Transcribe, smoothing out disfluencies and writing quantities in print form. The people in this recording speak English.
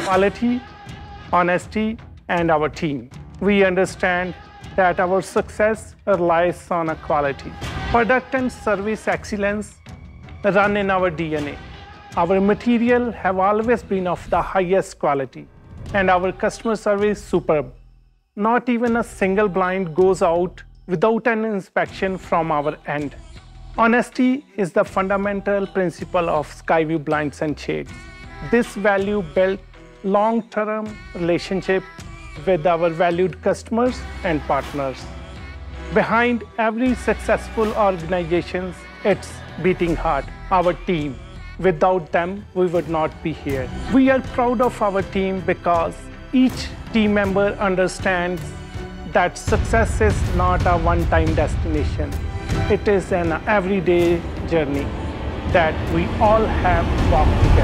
quality, honesty, and our team. We understand that our success relies on a quality. Product and service excellence run in our DNA. Our material have always been of the highest quality, and our customer service superb. Not even a single blind goes out without an inspection from our end. Honesty is the fundamental principle of Skyview Blinds and Shades. This value builds long-term relationship with our valued customers and partners. Behind every successful organization, it's beating heart, our team. Without them, we would not be here. We are proud of our team because each team member understands that success is not a one-time destination. It is an everyday journey that we all have walked.